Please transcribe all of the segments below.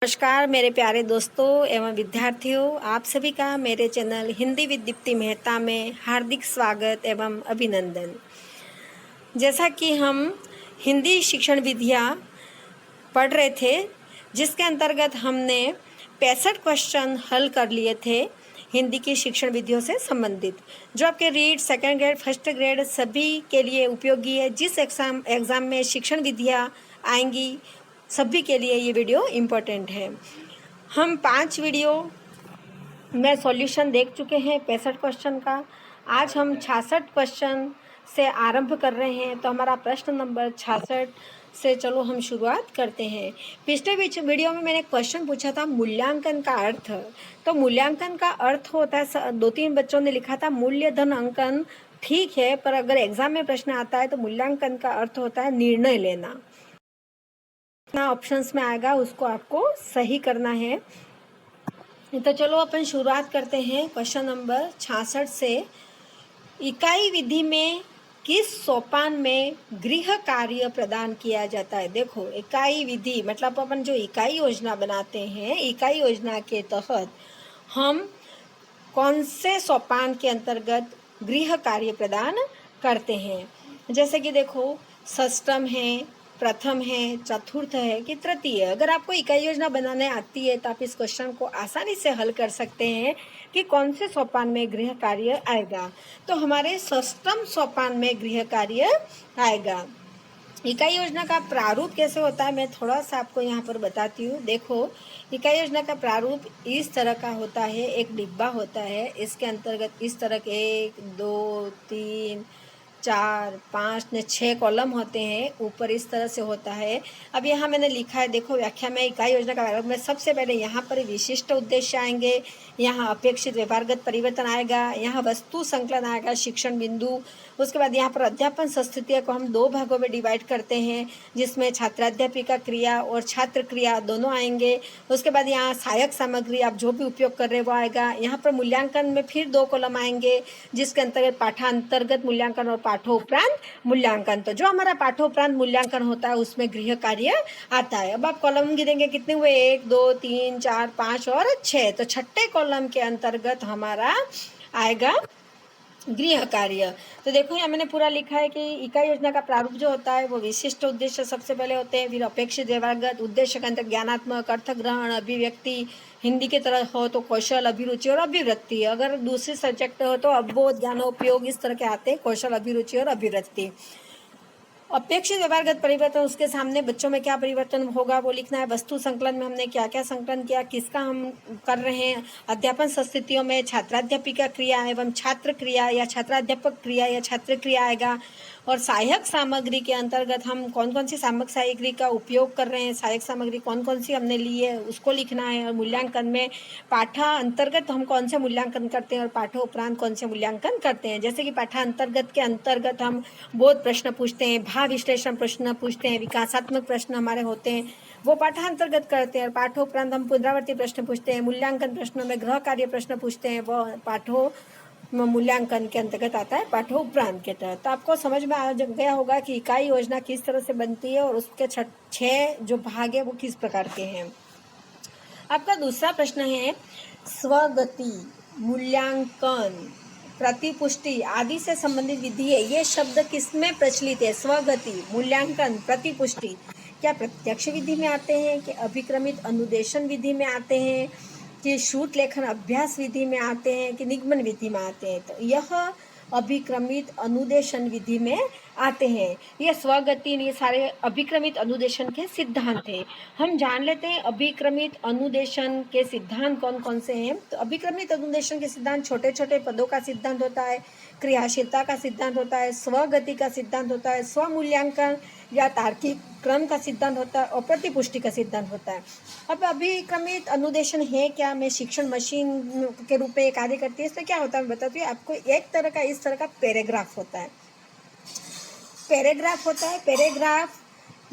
नमस्कार मेरे प्यारे दोस्तों एवं विद्यार्थियों, आप सभी का मेरे चैनल हिंदी विद दीप्ति मेहता में हार्दिक स्वागत एवं अभिनंदन। जैसा कि हम हिंदी शिक्षण विधियाँ पढ़ रहे थे, जिसके अंतर्गत हमने 65 क्वेश्चन हल कर लिए थे हिंदी की शिक्षण विधियों से संबंधित, जो आपके read, second grade, first grade सभी के लिए उपयोगी है। जिस एग्ज़ाम में शिक्षण विधियाँ आएंगी सभी के लिए ये वीडियो इम्पोर्टेंट है। हम 5 वीडियो में सॉल्यूशन देख चुके हैं 65 क्वेश्चन का। आज हम 66 क्वेश्चन से आरंभ कर रहे हैं, तो हमारा प्रश्न नंबर 66 से चलो हम शुरुआत करते हैं। पिछले वीडियो में मैंने क्वेश्चन पूछा था मूल्यांकन का अर्थ। तो मूल्यांकन का अर्थ होता है, 2-3 बच्चों ने लिखा था मूल्यधन अंकन। ठीक है, पर अगर एग्जाम में प्रश्न आता है तो मूल्यांकन का अर्थ होता है निर्णय लेना। ऑप्शंस में आएगा उसको आपको सही करना है। तो चलो अपन शुरुआत करते हैं क्वेश्चन नंबर 66 से। इकाई विधि में किस सोपान में गृह कार्य प्रदान किया जाता है? देखो, इकाई विधि मतलब अपन जो इकाई योजना बनाते हैं, इकाई योजना के तहत हम कौन से सोपान के अंतर्गत गृह कार्य प्रदान करते हैं। जैसे कि देखो, षष्टम है, प्रथम है, चतुर्थ है कि तृतीय। अगर आपको इकाई योजना बनाने आती है तो आप इस क्वेश्चन को आसानी से हल कर सकते हैं कि कौन से सोपान में गृह कार्य आएगा। तो हमारे षष्टम सोपान में गृह कार्य आएगा। इकाई योजना का प्रारूप कैसे होता है, मैं थोड़ा सा आपको यहाँ पर बताती हूँ। देखो, इकाई योजना का प्रारूप इस तरह का होता है। एक डिब्बा होता है, इसके अंतर्गत इस तरह के 1, 2, 3, 4, 5 ने 6 कॉलम होते हैं। ऊपर इस तरह से होता है। अब यहाँ मैंने लिखा है, देखो व्याख्या में इकाई योजना का प्रारूप में सबसे पहले यहाँ पर विशिष्ट उद्देश्य आएंगे, यहाँ अपेक्षित व्यवहारगत परिवर्तन आएगा, यहाँ वस्तु संकलन आएगा, शिक्षण बिंदु। उसके बाद यहाँ पर अध्यापन संस्थितियों को हम 2 भागों में डिवाइड करते हैं, जिसमें छात्राध्यापिका क्रिया और छात्र क्रिया दोनों आएंगे। उसके बाद यहाँ सहायक सामग्री आप जो भी उपयोग कर रहे हैं वो आएगा। यहाँ पर मूल्यांकन में फिर 2 कॉलम आएंगे, जिसके अंतर्गत पाठांतर्गत मूल्यांकन और पाठोपरांत मूल्यांकन। तो जो हमारा पाठोपरांत मूल्यांकन होता है उसमें गृह कार्य आता है। अब आप कॉलम गिनेंगे, कितने हुए? 1, 2, 3, 4, 5 और 6। तो छठे कॉलम के अंतर्गत हमारा आएगा गृह कार्य। तो देखो, यहाँ मैंने पूरा लिखा है कि इकाई योजना का प्रारूप जो होता है वो विशिष्ट उद्देश्य सबसे पहले होते हैं, फिर अपेक्षित व्यवहारगत उद्देश्य के अंतर ज्ञानात्मक, अर्थ ग्रहण, अभिव्यक्ति। हिंदी की तरह हो तो कौशल, अभिरुचि और अभिवृत्ति। अगर दूसरे सब्जेक्ट हो तो अवबोध, ज्ञानोपयोग, इस तरह के आते हैं, कौशल, अभिरुचि और अभिवृत्ति। अपेक्षित व्यवहारगत परिवर्तन, उसके सामने बच्चों में क्या परिवर्तन होगा वो लिखना है। वस्तु संकलन में हमने क्या क्या संकलन किया, किसका हम कर रहे हैं। अध्यापन संस्थितियों में छात्राध्यापिका क्रिया एवं छात्र क्रिया या छात्राध्यापक क्रिया या छात्र क्रिया आएगा। और सहायक सामग्री के अंतर्गत हम कौन कौन सी सहायक सामग्री का उपयोग कर रहे हैं, सहायक सामग्री कौन कौन सी हमने ली है उसको लिखना है। और मूल्यांकन में पाठा अंतर्गत हम कौन से मूल्यांकन करते हैं और पाठों उपरांत कौन से मूल्यांकन करते हैं। जैसे कि पाठा अंतर्गत के अंतर्गत हम बोध प्रश्न पूछते हैं, भाव विश्लेषण प्रश्न पूछते हैं, विकासात्मक प्रश्न हमारे होते हैं, वो पाठांतर्गत करते हैं। और पाठोपरांत हम पुनरावर्ती प्रश्न पूछते हैं। मूल्यांकन प्रश्नों में गृह कार्य प्रश्न पूछते हैं, वो पाठों मूल्यांकन के अंतर्गत आता है, पाठोपरांत के तहत। तो आपको समझ में आ गया होगा कि इकाई योजना किस तरह से बनती है और उसके 6 जो भाग है वो किस प्रकार के हैं। आपका दूसरा प्रश्न है, स्वगति, मूल्यांकन, प्रतिपुष्टि आदि से संबंधित विधि है, ये शब्द किसमें प्रचलित है? स्वगति, मूल्यांकन, प्रतिपुष्टि क्या प्रत्यक्ष विधि में आते हैं कि अभिक्रमित अनुदेशन विधि में आते हैं कि शूट लेखन अभ्यास विधि में आते हैं कि निगमन विधि में आते हैं? तो यह अभिक्रमित अनुदेशन विधि में आते हैं। ये स्वगति, ये सारे अभिक्रमित अनुदेशन के सिद्धांत हैं। हम जान लेते हैं अभिक्रमित अनुदेशन के सिद्धांत कौन कौन से हैं। तो अभिक्रमित अनुदेशन के सिद्धांत छोटे छोटे पदों का सिद्धांत होता है, क्रियाशीलता का सिद्धांत होता है, स्वगति का सिद्धांत होता है, स्वमूल्यांकन या तार्किक क्रम का सिद्धांत होता है और प्रतिपुष्टि का सिद्धांत होता है। अब अभिक्रमित अनुदेशन है क्या? मैं शिक्षण मशीन के रूप में कार्य करती है। इसमें क्या होता है मैं बताती हूँ आपको। एक तरह का इस तरह का पैराग्राफ होता है, पैराग्राफ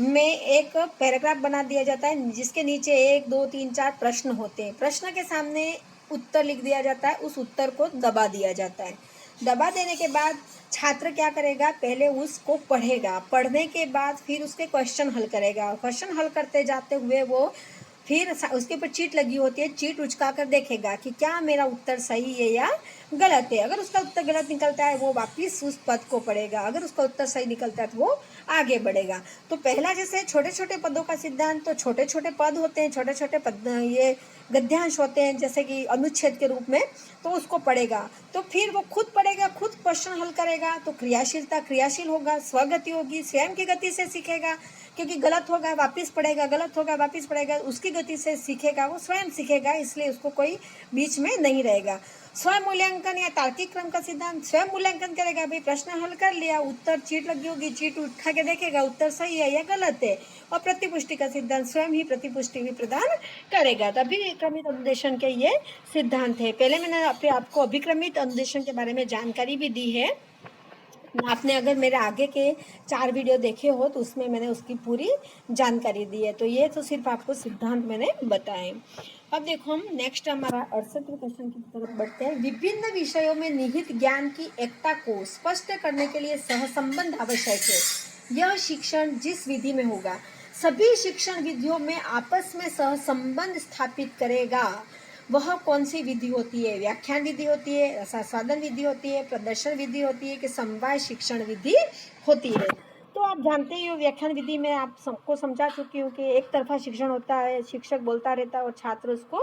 में एक पैराग्राफ बना दिया जाता है, जिसके नीचे 1, 2, 3, 4 प्रश्न होते हैं। प्रश्न के सामने उत्तर लिख दिया जाता है, उस उत्तर को दबा दिया जाता है। दबा देने के बाद छात्र क्या करेगा? पहले उसको पढ़ेगा, पढ़ने के बाद फिर उसके क्वेश्चन हल करेगा। क्वेश्चन हल करते जाते हुए वो फिर उसके ऊपर चीट लगी होती है, चीट उचका कर देखेगा कि क्या मेरा उत्तर सही है या गलत है। अगर उसका उत्तर गलत निकलता है वो वापिस उस पद को पढ़ेगा, अगर उसका उत्तर सही निकलता है तो वो आगे बढ़ेगा। तो पहला जैसे छोटे छोटे पदों का सिद्धांत, तो छोटे छोटे पद होते हैं, छोटे छोटे पद ये गद्यांश होते हैं जैसे कि अनुच्छेद के रूप में, तो उसको पढ़ेगा। तो फिर वो खुद पढ़ेगा, खुद क्वेश्चन हल करेगा, तो क्रियाशीलता, क्रियाशील होगा, स्वगति होगी, स्वयं की गति से सीखेगा, क्योंकि गलत होगा वापस पढ़ेगा, गलत होगा वापस पढ़ेगा, उसकी गति से सीखेगा, वो स्वयं सीखेगा, इसलिए उसको कोई बीच में नहीं रहेगा। स्वयं मूल्यांकन या तार्किक क्रम का सिद्धांत, स्वयं मूल्यांकन करेगा, भाई प्रश्न हल कर लिया, उत्तर चीट लगी होगी, चीट उठा के देखेगा उत्तर सही है या गलत है। और प्रतिपुष्टि का सिद्धांत, स्वयं ही प्रतिपुष्टि भी प्रदान करेगा। तभी क्रमित अनुदेशन के ये सिद्धांत है। पहले मैंने आपको अभिक्रमित अनुदेशन के बारे में जानकारी भी दी है। आपने अगर मेरे आगे के 4 वीडियो देखे हो तो उसमें मैंने उसकी पूरी जानकारी दी है। तो ये तो सिर्फ आपको सिद्धांत मैंने बताए। अब देखो हम नेक्स्ट हमारा 68वें क्वेश्चन की तरफ बढ़ते हैं। विभिन्न विषयों में निहित ज्ञान की एकता को स्पष्ट करने के लिए सहसंबंध आवश्यक है। यह शिक्षण जिस विधि में होगा सभी शिक्षण विधियों में आपस में सहसंबंध स्थापित करेगा। वह कौन सी विधि होती है? व्याख्यान विधि होती है, रसास्वादन विधि होती है, प्रदर्शन विधि होती है कि समवाय शिक्षण विधि होती है? तो आप जानते ही हो व्याख्यान विधि में आप सबको समझा चुकी हूँ कि एक तरफा शिक्षण होता है, शिक्षक बोलता रहता है और छात्र उसको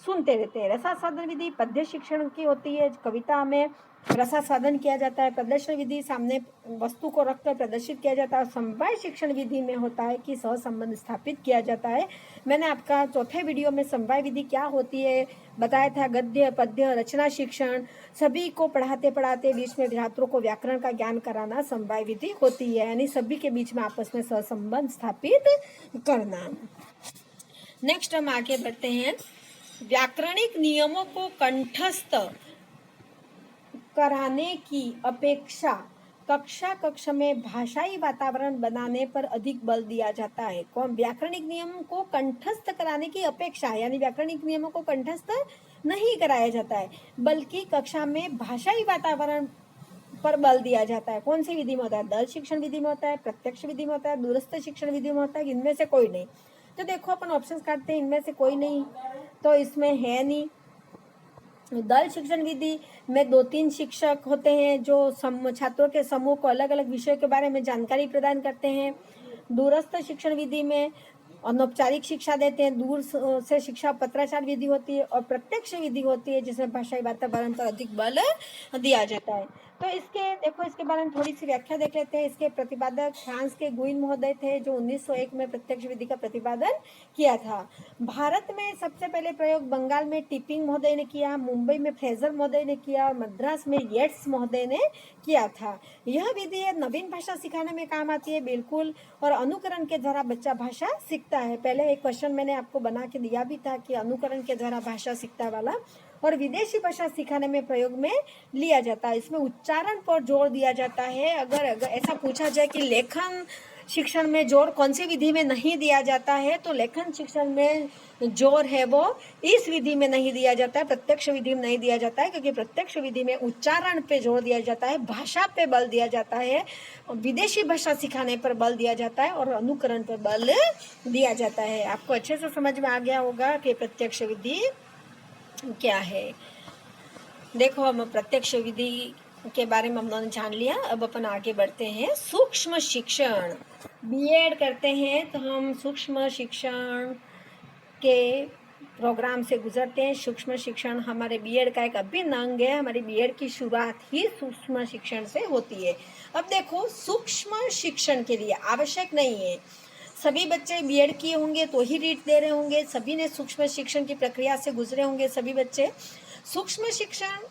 सुनते रहते हैं। रसास्वादन विधि पद्य शिक्षण की होती है, कविता में रसास्वादन किया जाता है। प्रदर्शन विधि सामने वस्तु को रखकर प्रदर्शित किया जाता है। समवाय शिक्षण विधि में होता है कि सहसंबंध स्थापित किया जाता है। मैंने आपका चौथे वीडियो में समवाय विधि क्या होती है बताया था। गद्य, पद्य, रचना शिक्षण सभी को पढ़ाते पढ़ाते बीच में छात्रों को व्याकरण का ज्ञान कराना समवाय विधि होती है, यानी सभी के बीच में आपस में सहसंबंध स्थापित करना। नेक्स्ट हम आगे बढ़ते हैं। व्याकरणिक नियमों को कंठस्थ कराने की अपेक्षा कक्षा में भाषाई वातावरण बनाने पर अधिक बल दिया जाता है। कौन? व्याकरणिक नियमों को कंठस्थ कराने की अपेक्षा, यानी व्याकरणिक नियमों को कंठस्थ नहीं कराया जाता है, बल्कि कक्षा में भाषाई वातावरण पर बल दिया जाता है। कौन सी विधि में होता है? दल शिक्षण विधि में होता है, प्रत्यक्ष विधि में होता है, दूरस्थ शिक्षण विधि में होता है, इनमें से कोई नहीं। तो देखो अपन ऑप्शंस काटते हैं, इनमें से कोई नहीं तो इसमें है नहीं। दल शिक्षण विधि में 2-3 शिक्षक होते हैं जो छात्रों के समूह को अलग अलग विषयों के बारे में जानकारी प्रदान करते हैं। दूरस्थ शिक्षण विधि में अनौपचारिक शिक्षा देते हैं, दूर से शिक्षा पत्राचार विधि होती है, और प्रत्यक्ष विधि होती है जिसमें भाषाई वातावरण पर अधिक बल दिया जाता है। तो इसके बारे में थोड़ी सी व्याख्या देख लेते हैं। इसके प्रतिपादक फ्रांस के गुइन महोदय थे जो 1901 में प्रत्यक्ष विधि का प्रतिपादन किया था। भारत में सबसे पहले प्रयोग बंगाल में टिपिंग महोदय ने किया, मुंबई में फ्रेजर महोदय ने किया और मद्रास में येट्स महोदय ने किया था। यह विधि नवीन भाषा सिखाने में काम आती है बिल्कुल, और अनुकरण के द्वारा बच्चा भाषा सीखता है। पहले एक क्वेश्चन मैंने आपको बना के दिया भी था कि अनुकरण के द्वारा भाषा सीखता वाला, और विदेशी भाषा सिखाने में प्रयोग में लिया जाता है। इसमें उच्चारण पर जोर दिया जाता है। अगर ऐसा पूछा जाए कि लेखन शिक्षण में जोर कौन सी विधि में नहीं दिया जाता है, तो लेखन शिक्षण में जोर है वो इस विधि में नहीं दिया जाता है, प्रत्यक्ष विधि में नहीं दिया जाता है, क्योंकि प्रत्यक्ष विधि में उच्चारण पे जोर दिया जाता है, भाषा पे बल दिया जाता है, विदेशी भाषा सिखाने पर बल दिया जाता है और अनुकरण पर बल दिया जाता है। आपको अच्छे से समझ में आ गया होगा कि प्रत्यक्ष विधि क्या है। देखो हम प्रत्यक्ष विधि के बारे में हमने जान लिया। अब अपन आगे बढ़ते हैं। सूक्ष्म शिक्षण, बीएड करते हैं तो हम सूक्ष्म शिक्षण के प्रोग्राम से गुजरते हैं। सूक्ष्म शिक्षण हमारे बीएड का एक अभिन्न अंग है। हमारी बीएड की शुरुआत ही सूक्ष्म शिक्षण से होती है। अब देखो सूक्ष्म शिक्षण के लिए आवश्यक नहीं है सभी बच्चे बीएड किए होंगे तो ही रीट दे रहे होंगे, सभी ने सूक्ष्म शिक्षण की प्रक्रिया से गुजरे होंगे सभी बच्चे। सूक्ष्म शिक्षण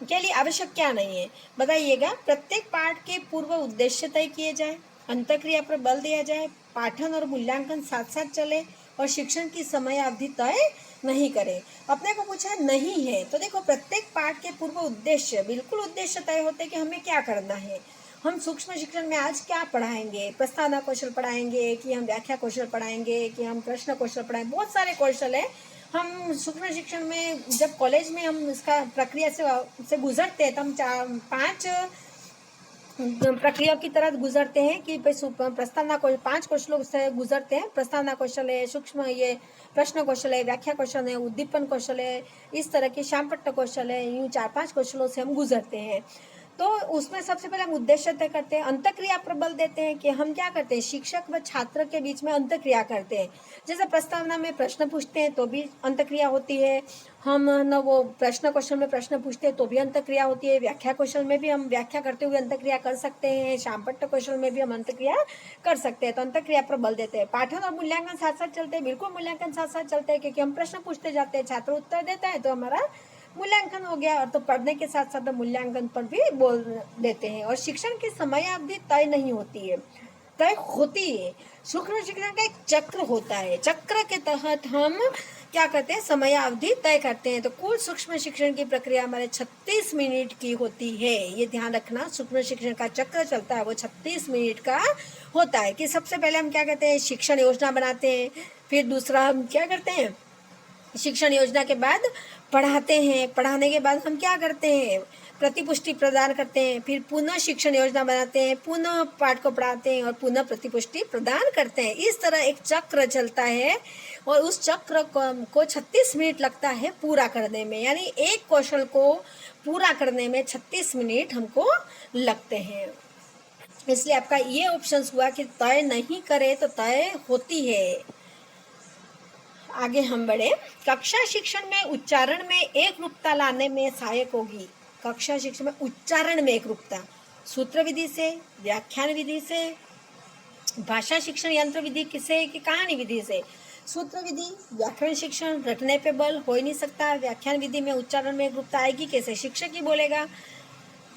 के लिए आवश्यक क्या नहीं है बताइएगा? प्रत्येक पाठ के पूर्व उद्देश्य तय किए जाए, अंतःक्रिया पर बल दिया जाए, पाठन और मूल्यांकन साथ साथ चले और शिक्षण की समय अवधि तय नहीं करे। अपने को पूछा नहीं है तो देखो प्रत्येक पाठ के पूर्व उद्देश्य, बिल्कुल उद्देश्य तय होते कि हमें क्या करना है। हम सूक्ष्म शिक्षण में आज क्या पढ़ाएंगे? प्रस्तावना कौशल पढ़ाएंगे कि हम व्याख्या कौशल पढ़ाएंगे कि हम प्रश्न कौशल पढ़ाएंगे? बहुत सारे कौशल है। हम सूक्ष्म शिक्षण में जब कॉलेज में हम इसका प्रक्रिया से गुजरते हैं तो हम 5 प्रक्रिया की तरह गुजरते हैं कि प्रस्तावना को 5 कौशलों से गुजरते हैं। प्रस्तावना कौशल है, सूक्ष्म ये प्रश्न कौशल है, व्याख्या कौशल है, उद्दीपन कौशल है, इस तरह की श्यामपट्ट कौशल है। यूँ 4-5 कौशलों से हम गुजरते हैं। तो उसमें सबसे पहले हम उद्देश्य तय करते हैं, अंतक्रिया पर बल देते हैं कि हम क्या करते हैं, शिक्षक व छात्र के बीच में अंतक्रिया करते हैं। जैसे प्रस्तावना में प्रश्न पूछते हैं तो भी अंतक्रिया होती है, हम न वो प्रश्न क्वेश्चन में प्रश्न पूछते हैं तो भी अंतक्रिया होती है, व्याख्या क्वेश्चन में भी हम व्याख्या करते हुए अंतक्रिया कर सकते हैं, श्यामपट्ट क्वेश्चन में भी हम अंतक्रिया कर सकते हैं। तो अंतक्रिया पर बल देते हैं। पाठन और मूल्यांकन साथ साथ चलते हैं, बिल्कुल मूल्यांकन साथ साथ चलते हैं, क्योंकि हम प्रश्न पूछते जाते हैं, छात्र उत्तर देता है तो हमारा मूल्यांकन हो गया। और तो पढ़ने के साथ साथ मूल्यांकन पर भी बोल देते हैं। और शिक्षण की समयावधि तय नहीं होती है, तय होती है। सूक्ष्म शिक्षण का एक चक्र होता है, चक्र के तहत हम क्या करते हैं, समयावधि तय करते हैं। तो कुल सूक्ष्म शिक्षण की प्रक्रिया हमारे 36 मिनट की होती है। ये ध्यान रखना, सूक्ष्म शिक्षण का चक्र चलता है वो 36 मिनट का होता है। कि सबसे पहले हम क्या करते हैं, शिक्षण योजना बनाते हैं। फिर दूसरा हम क्या करते हैं, शिक्षण योजना के बाद पढ़ाते हैं। पढ़ाने के बाद हम क्या करते हैं, प्रतिपुष्टि प्रदान करते हैं। फिर पुनः शिक्षण योजना बनाते हैं, पुनः पाठ को पढ़ाते हैं और पुनः प्रतिपुष्टि प्रदान करते हैं। इस तरह एक चक्र चलता है और उस चक्र को 36 मिनट लगता है पूरा करने में। यानी एक कौशल को पूरा करने में 36 मिनट हमको लगते हैं। इसलिए आपका ये ऑप्शन हुआ कि तय नहीं करे तो तय होती है। आगे हम बढ़े। कक्षा शिक्षण में उच्चारण में एक रूपता लाने में सहायक होगी। कक्षा शिक्षण में उच्चारण में एक रूपता, सूत्र विधि से, व्याख्यान विधि से, भाषा शिक्षण यंत्र विधि से कि कहानी विधि से। सूत्र विधि, व्याकरण शिक्षण रटने पे बल हो ही नहीं सकता। व्याख्यान विधि में उच्चारण में एक रूपता आएगी कैसे, शिक्षक ही बोलेगा।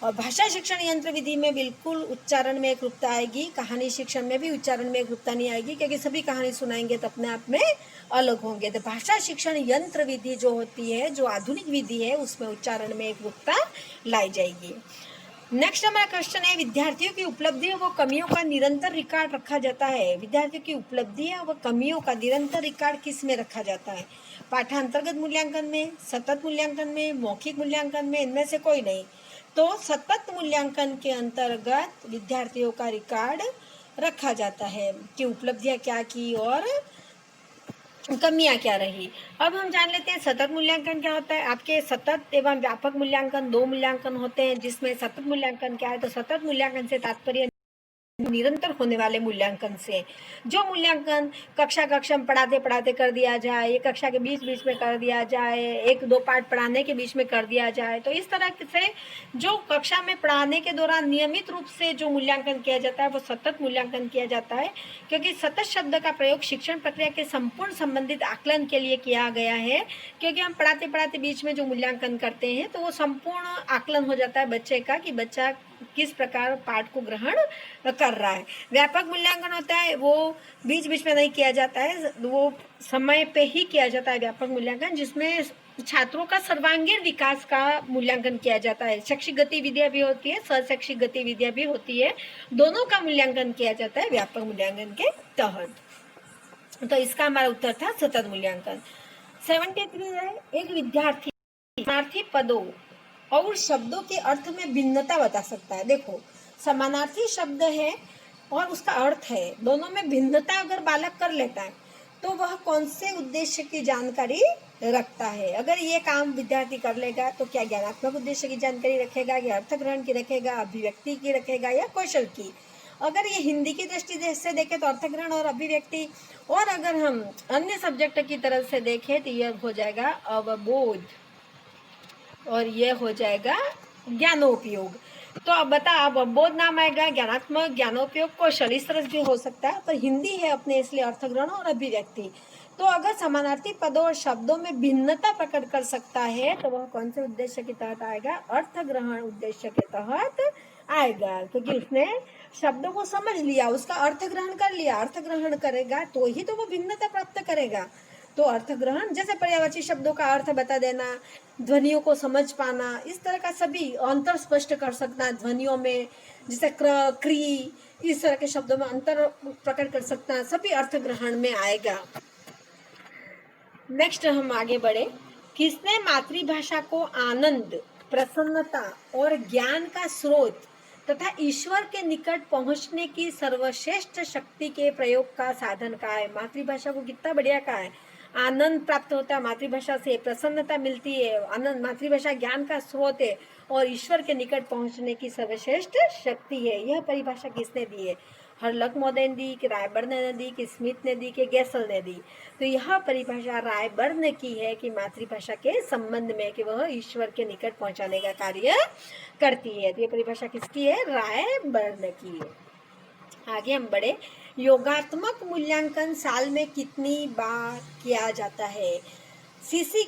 और भाषा शिक्षण यंत्र विधि में बिल्कुल उच्चारण में एक रूपता आएगी। कहानी शिक्षण में भी उच्चारण में एक रूपता नहीं आएगी, क्योंकि सभी कहानी सुनाएंगे तो अपने आप में अलग होंगे। तो भाषा शिक्षण यंत्र विधि जो होती है, जो आधुनिक विधि है, उसमें उच्चारण में एक रूपता लाई जाएगी। नेक्स्ट हमारा क्वेश्चन है, विद्यार्थियों की उपलब्धियों व कमियों का निरंतर रिकॉर्ड रखा जाता है। विद्यार्थियों की उपलब्धियां व कमियों का निरंतर रिकॉर्ड किस में रखा जाता है, पाठांतर्गत मूल्यांकन में, सतत मूल्यांकन में, मौखिक मूल्यांकन में, इनमें से कोई नहीं। तो सतत मूल्यांकन के अंतर्गत विद्यार्थियों का रिकॉर्ड रखा जाता है कि उपलब्धियां क्या की और कमियां क्या रही। अब हम जान लेते हैं सतत मूल्यांकन क्या होता है। आपके सतत एवं व्यापक मूल्यांकन 2 मूल्यांकन होते हैं, जिसमें सतत मूल्यांकन क्या है, तो सतत मूल्यांकन से तात्पर्य निरंतर होने वाले मूल्यांकन से। जो मूल्यांकन कक्षा में पढ़ाते पढ़ाते कर दिया जाए, ये कक्षा के बीच बीच में कर दिया जाए, 1-2 पाठ पढ़ाने के बीच में कर दिया जाए, तो इस तरह से जो कक्षा में पढ़ाने के दौरान नियमित रूप से जो मूल्यांकन किया जाता है वो सतत मूल्यांकन किया जाता है। क्योंकि सतत शब्द का प्रयोग शिक्षण प्रक्रिया के संपूर्ण संबंधित आकलन के लिए किया गया है। क्योंकि हम पढ़ाते पढ़ाते बीच में जो मूल्यांकन करते हैं तो वो संपूर्ण आकलन हो जाता है बच्चे का, कि बच्चा किस प्रकार पाठ को ग्रहण कर रहा है। व्यापक मूल्यांकन होता है वो बीच बीच में नहीं किया जाता है, वो समय पे ही किया जाता है व्यापक मूल्यांकन, जिसमें छात्रों का सर्वांगीण विकास का मूल्यांकन किया जाता है। शैक्षिक गतिविधियां भी होती है, सहशैक्षिक गतिविधियां भी होती है, दोनों का मूल्यांकन किया जाता है व्यापक मूल्यांकन के तहत। तो इसका हमारा उत्तर था सतत मूल्यांकन। 73 है, एक विद्यार्थी पदों और शब्दों के अर्थ में भिन्नता बता सकता है। देखो, समानार्थी शब्द है और उसका अर्थ है, दोनों में भिन्नता अगर बालक कर लेता है तो वह कौन से उद्देश्य की जानकारी रखता है। अगर ये काम विद्यार्थी कर लेगा तो क्या ज्ञानात्मक उद्देश्य की जानकारी रखेगा, या अर्थ ग्रहण की रखेगा, अभिव्यक्ति की रखेगा, या कौशल की। अगर ये हिंदी की दृष्टि से देखें तो अर्थग्रहण और अभिव्यक्ति, और अगर हम अन्य सब्जेक्ट की तरफ से देखें तो यह हो जाएगा अवबोध और यह हो जाएगा ज्ञानोपयोग। तो अब बता, अब अवबोध नाम आएगा, ज्ञानात्मक, ज्ञानोपयोग, कौशल, इस तरह से हो सकता है। पर हिंदी है अपने, इसलिए अर्थग्रहण और अभिव्यक्ति। तो अगर समानार्थी पदों और शब्दों में भिन्नता प्रकट कर सकता है तो वह कौन से उद्देश्य के तहत आएगा, अर्थग्रहण उद्देश्य के तहत आएगा। क्योंकि उसने शब्दों को समझ लिया, उसका अर्थ ग्रहण कर लिया, अर्थ ग्रहण करेगा तो ही तो वो भिन्नता प्राप्त करेगा। तो अर्थ ग्रहण, जैसे पर्यायवाची शब्दों का अर्थ बता देना, ध्वनियों को समझ पाना, इस तरह का सभी अंतर स्पष्ट कर सकना ध्वनियों में, जैसे क्र, क्री, इस तरह के शब्दों में अंतर प्रकट कर सकना, सभी अर्थ ग्रहण में आएगा। नेक्स्ट हम आगे बढ़े। किसने मातृभाषा को आनंद, प्रसन्नता और ज्ञान का स्रोत तथा ईश्वर के निकट पहुंचने की सर्वश्रेष्ठ शक्ति के प्रयोग का साधन का है। मातृभाषा को कितना बढ़िया कहा है, आनंद प्राप्त होता है मातृभाषा से, प्रसन्नता मिलती है, आनंद, मातृभाषा ज्ञान का स्रोत है और ईश्वर के निकट पहुंचने की सर्वश्रेष्ठ शक्ति है। यह परिभाषा किसने दी है? हरलकमोदे ने दी, कि रायबर्न ने दी, कि स्मिथ ने दी, कि गैसल ने दी? तो यह परिभाषा रायबर्न ने की है कि मातृभाषा के संबंध में, कि वह ईश्वर के निकट पहुंचाने का कार्य करती है। तो ये परिभाषा किसकी है? रायबर्न की है। आगे हम बढ़े। योगात्मक मूल्यांकन साल में कितनी बार किया जाता है? सीसीई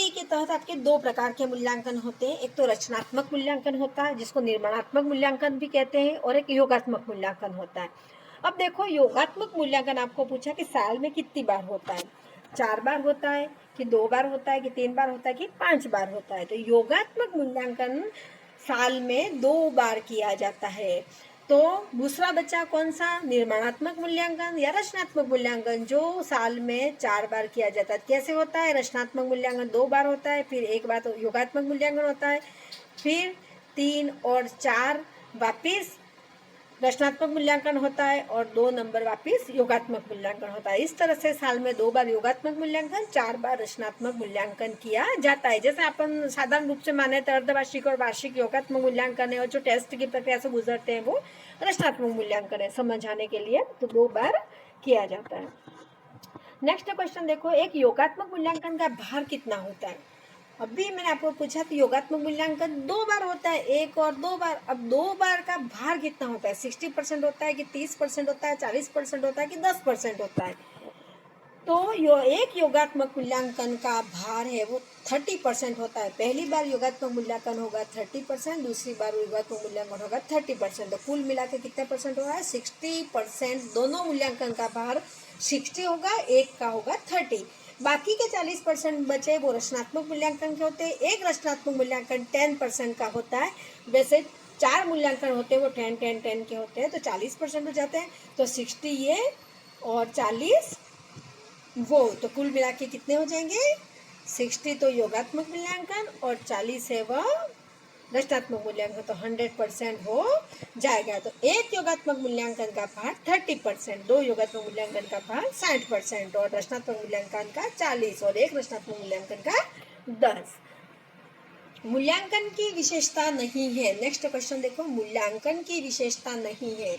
के तहत आपके दो प्रकार के मूल्यांकन होते हैं। एक तो रचनात्मक मूल्यांकन होता है जिसको निर्माणात्मक मूल्यांकन भी कहते हैं, और एक योगात्मक मूल्यांकन होता है। अब देखो, योगात्मक मूल्यांकन आपको पूछा कि साल में कितनी बार होता है, 4 बार होता है, कि 2 बार होता है, कि 3 बार होता है, कि 5 बार होता है? तो योगात्मक मूल्यांकन साल में 2 बार किया जाता है। तो दूसरा बच्चा कौन सा? निर्माणात्मक मूल्यांकन या रचनात्मक मूल्यांकन, जो साल में 4 बार किया जाता है। कैसे होता है? रचनात्मक मूल्यांकन 2 बार होता है, फिर 1 बार तो योगात्मक मूल्यांकन होता है, फिर 3 और 4 वापिस रचनात्मक मूल्यांकन होता है, और 2 नंबर वापिस योगात्मक मूल्यांकन होता है। इस तरह से साल में 2 बार योगात्मक मूल्यांकन, 4 बार रचनात्मक मूल्यांकन किया जाता है। जैसे अपन साधारण रूप से माने तो अर्धवार्षिक और वार्षिक योगात्मक मूल्यांकन है, और जो टेस्ट की प्रक्रिया से गुजरते हैं वो रचनात्मक मूल्यांकन है। समझाने के लिए तो 2 बार किया जाता है। नेक्स्ट क्वेश्चन देखो, एक योगात्मक मूल्यांकन का भार कितना होता है? अभी मैंने आपको पूछा तो योगात्मक मूल्यांकन 2 बार होता है, 1 और 2 बार। अब 2 बार का भार कितना होता है? 60% होता है, कि 30% होता है, 40% होता है, कि 10% होता है? तो एक योगात्मक मूल्यांकन का भार है वो 30% होता है। पहली बार योगात्मक मूल्यांकन होगा 30%, दूसरी बार योगात्मक मूल्यांकन होगा 30%। तो कुल मिला के कितने परसेंट हो रहा है? 60%। दोनों मूल्यांकन का भार 60 होगा, एक का होगा 30। बाकी के 40% बचे वो रचनात्मक मूल्यांकन के होते हैं। एक रचनात्मक मूल्यांकन 10% का होता है। वैसे 4 मूल्यांकन होते हैं वो 10-10-10 के होते हैं, तो 40% हो जाते हैं। तो 60 ये और 40 वो, तो कुल मिला के कितने हो जाएंगे? 60 तो योगात्मक मूल्यांकन और 40 है वह रचनात्मक मूल्यांकन, तो 100% हो जाएगा। तो एक योगात्मक मूल्यांकन का भार 30%, 2 योगात्मक मूल्यांकन का भार 60% और रचनात्मक मूल्यांकन का 40 और एक रचनात्मक मूल्यांकन का 10। मूल्यांकन की विशेषता नहीं है। नेक्स्ट क्वेश्चन देखो, मूल्यांकन की विशेषता नहीं है।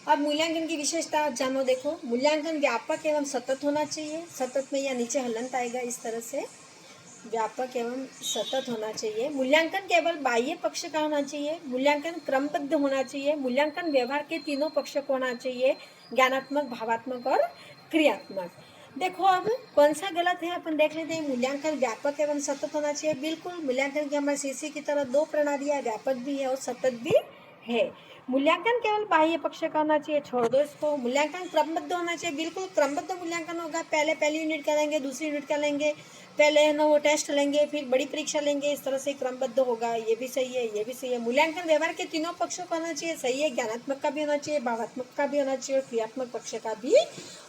अब मूल्यांकन की विशेषता जानो। देखो, मूल्यांकन व्यापक एवं सतत होना चाहिए। सतत में या नीचे हलंत आएगा इस तरह से, व्यापक एवं सतत होना चाहिए। मूल्यांकन केवल बाह्य पक्ष का होना चाहिए। मूल्यांकन क्रमबद्ध होना चाहिए। मूल्यांकन व्यवहार के तीनों पक्ष को होना चाहिए, ज्ञानात्मक, भावात्मक और क्रियात्मक। देखो, अब कौन सा गलत है अपन देख लेते हैं। मूल्यांकन व्यापक एवं सतत होना चाहिए। बिल्कुल, मूल्यांकन की हमारे सीसी की तरह 2 प्रणालियां, व्यापक भी है और सतत भी है। मूल्यांकन केवल बाह्य पक्ष का होना चाहिए, छोड़ दो इसको। मूल्यांकन क्रमबद्ध होना चाहिए। बिल्कुल क्रमबद्ध मूल्यांकन होगा। पहली यूनिट का लेंगे, दूसरी यूनिट का लेंगे, पहले है ना वो टेस्ट लेंगे, फिर बड़ी परीक्षा लेंगे, इस तरह से क्रमबद्ध होगा। ये भी सही है, ये भी सही है। मूल्यांकन व्यवहार के तीनों पक्षों का होना चाहिए, सही है। ज्ञानात्मक का भी होना चाहिए, भावात्मक का भी होना चाहिए और क्रियात्मक पक्ष का भी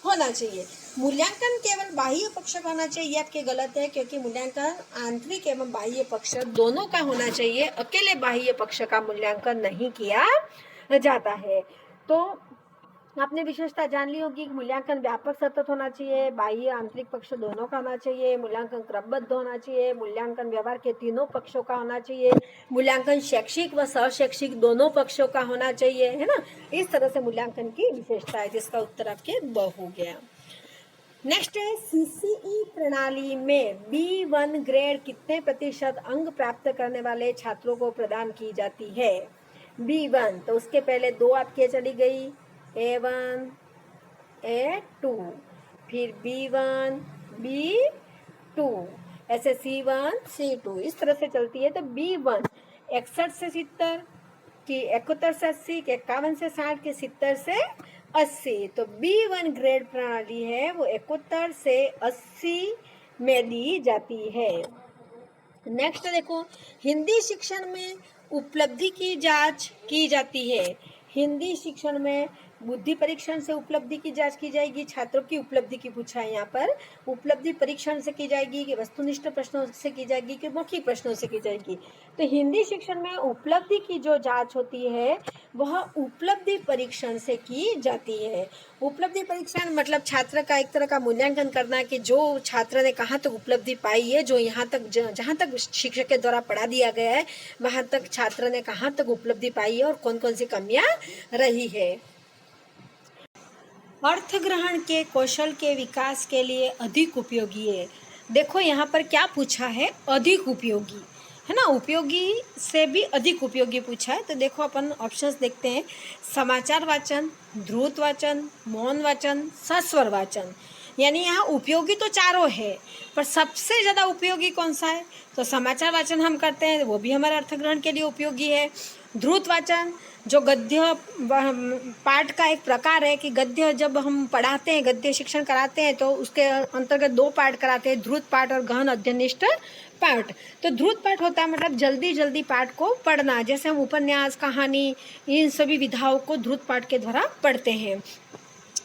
होना चाहिए। मूल्यांकन केवल बाह्य पक्ष का होना चाहिए, ये आपके गलत है, क्योंकि मूल्यांकन आंतरिक एवं बाह्य पक्ष दोनों का होना चाहिए। अकेले बाह्य पक्ष का मूल्यांकन नहीं किया जाता है। तो आपने विशेषता जान ली होगी कि मूल्यांकन व्यापक सतत होना चाहिए, बाह्य आंतरिक पक्ष दोनों का होना चाहिए, मूल्यांकन क्रमबद्ध होना चाहिए, मूल्यांकन व्यवहार के तीनों पक्षों का होना चाहिए, मूल्यांकन शैक्षिक व सशैक्षिक दोनों पक्षों का होना चाहिए, है ना। इस तरह से मूल्यांकन की विशेषता है, जिसका उत्तर आपके ब हो गया। नेक्स्ट है, सीसीई प्रणाली में B1 ग्रेड कितने प्रतिशत अंक प्राप्त करने वाले छात्रों को प्रदान की जाती है? B1, तो उसके पहले 2 आपके चली गई, A1 A2, फिर B1 B2, ऐसे C1 C2 इस तरह से चलती है। तो B1 61 से 70 की, 71 से 80 के, 51 से 60 के, 70 से 80। तो B1 ग्रेड प्रणाली है वो 71 से 80 में दी जाती है। नेक्स्ट देखो, हिंदी शिक्षण में उपलब्धि की जांच की जाती है। हिंदी शिक्षण में बुद्धि परीक्षण से उपलब्धि की जांच की जाएगी, छात्रों की उपलब्धि की पूछा है यहाँ पर, उपलब्धि परीक्षण से की जाएगी कि वस्तुनिष्ठ प्रश्नों से की जाएगी कि मौखिक प्रश्नों से की जाएगी। तो हिंदी शिक्षण में उपलब्धि की जो जांच होती है वह उपलब्धि परीक्षण से की जाती है। उपलब्धि परीक्षण मतलब छात्र का एक तरह का मूल्यांकन करना कि जो छात्र ने कहाँ तक उपलब्धि पाई है, जो यहाँ तक जहाँ तक शिक्षक के द्वारा पढ़ा दिया गया है वहाँ तक छात्र ने कहाँ तक उपलब्धि पाई है और कौन कौन सी कमियाँ रही है। अर्थ ग्रहण के कौशल के विकास के लिए अधिक उपयोगी है। देखो यहाँ पर क्या पूछा है, अधिक उपयोगी है ना, उपयोगी से भी अधिक उपयोगी पूछा है। तो देखो अपन ऑप्शंस देखते हैं, समाचार वाचन, द्रुत वाचन, मौन वाचन, सस्वर वाचन। यानी यहाँ उपयोगी तो चारों है पर सबसे ज़्यादा उपयोगी कौन सा है, तो समाचार वाचन हम करते हैं वो भी हमारे अर्थ ग्रहण के लिए उपयोगी है। द्रुत वाचन जो गद्य पाठ का एक प्रकार है कि गद्य जब हम पढ़ाते हैं, गद्य शिक्षण कराते हैं तो उसके अंतर्गत दो पाठ कराते हैं, द्रुत पाठ और गहन अध्ययनिष्ठ पाठ। तो द्रुत पाठ होता है मतलब जल्दी जल्दी पाठ को पढ़ना, जैसे हम उपन्यास, कहानी, इन सभी विधाओं को द्रुत पाठ के द्वारा पढ़ते हैं।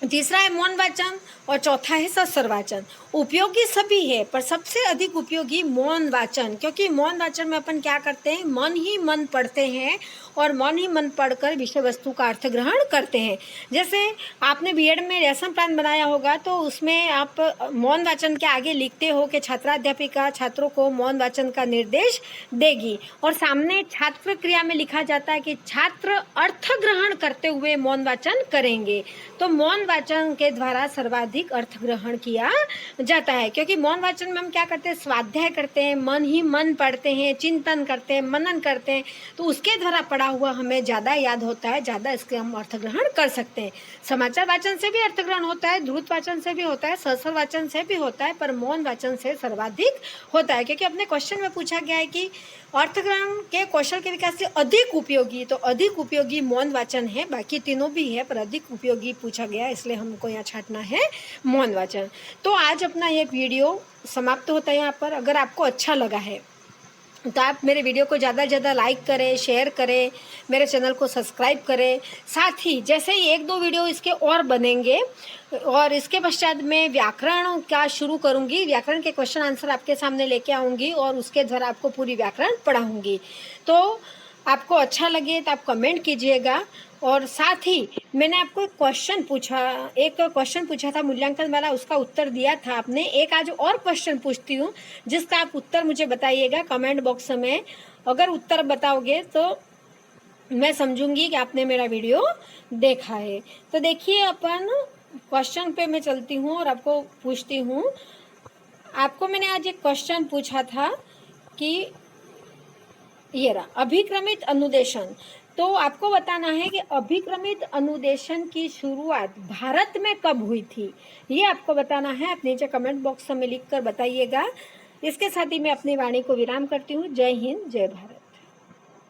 तीसरा है मौन वाचन और चौथा है सस्वर वाचन। उपयोगी सभी है पर सबसे अधिक उपयोगी मौन वाचन, क्योंकि मौन वाचन में अपन क्या करते हैं, मन ही मन पढ़ते हैं और मन ही मन पढ़कर विषय वस्तु का अर्थ ग्रहण करते हैं। जैसे आपने बीएड में लेसन प्लान बनाया होगा तो उसमें आप मौन वाचन के आगे लिखते हो कि छात्राध्यापिका छात्रों को मौन वाचन का निर्देश देगी और सामने छात्र क्रिया में लिखा जाता है कि छात्र अर्थ ग्रहण करते हुए मौन वाचन करेंगे। तो मौन वाचन के द्वारा सर्वाधिक अर्थ ग्रहण किया जाता है, क्योंकि मौन वाचन में हम क्या करते हैं, स्वाध्याय करते हैं, मन ही मन पढ़ते हैं, चिंतन करते हैं, मनन करते हैं, तो उसके द्वारा पढ़ा हुआ हमें ज़्यादा याद होता है, ज़्यादा इसके हम अर्थ ग्रहण कर सकते हैं। समाचार वाचन से भी अर्थ ग्रहण होता है, द्रुत वाचन से भी होता है, सस्वर वाचन से भी होता है, पर मौन वाचन से सर्वाधिक होता है, क्योंकि अपने क्वेश्चन में पूछा गया है कि अर्थ ग्रहण के कौशल के विकास से अधिक उपयोगी, तो अधिक उपयोगी मौन वाचन है, बाकी तीनों भी है पर अधिक उपयोगी पूछा गया इसलिए हमको यहाँ छांटना है मौन वाचन। तो आज अपना ये वीडियो समाप्त होता है यहाँ पर। अगर आपको अच्छा लगा है तो आप मेरे वीडियो को ज़्यादा से ज़्यादा लाइक करें, शेयर करें, मेरे चैनल को सब्सक्राइब करें। साथ ही जैसे ही एक दो वीडियो इसके और बनेंगे और इसके पश्चात मैं व्याकरण का शुरू करूंगी, व्याकरण के क्वेश्चन आंसर आपके सामने लेके आऊँगी और उसके द्वारा आपको पूरी व्याकरण पढ़ाऊँगी। तो आपको अच्छा लगे तो आप कमेंट कीजिएगा। और साथ ही मैंने आपको एक क्वेश्चन पूछा था मूल्यांकन वाला, उसका उत्तर दिया था आपने। एक आज और क्वेश्चन पूछती हूँ जिसका आप उत्तर मुझे बताइएगा कमेंट बॉक्स में। अगर उत्तर बताओगे तो मैं समझूंगी कि आपने मेरा वीडियो देखा है। तो देखिए अपन क्वेश्चन पे मैं चलती हूँ और आपको पूछती हूँ। आपको मैंने आज एक क्वेश्चन पूछा था कि ये रहा, अभिक्रमित अनुदेशन। तो आपको बताना है कि अभिक्रमित अनुदेशन की शुरुआत भारत में कब हुई थी, ये आपको बताना है। आप नीचे कमेंट बॉक्स में लिखकर बताइएगा। इसके साथ ही मैं अपनी वाणी को विराम करती हूँ। जय हिंद, जय भारत।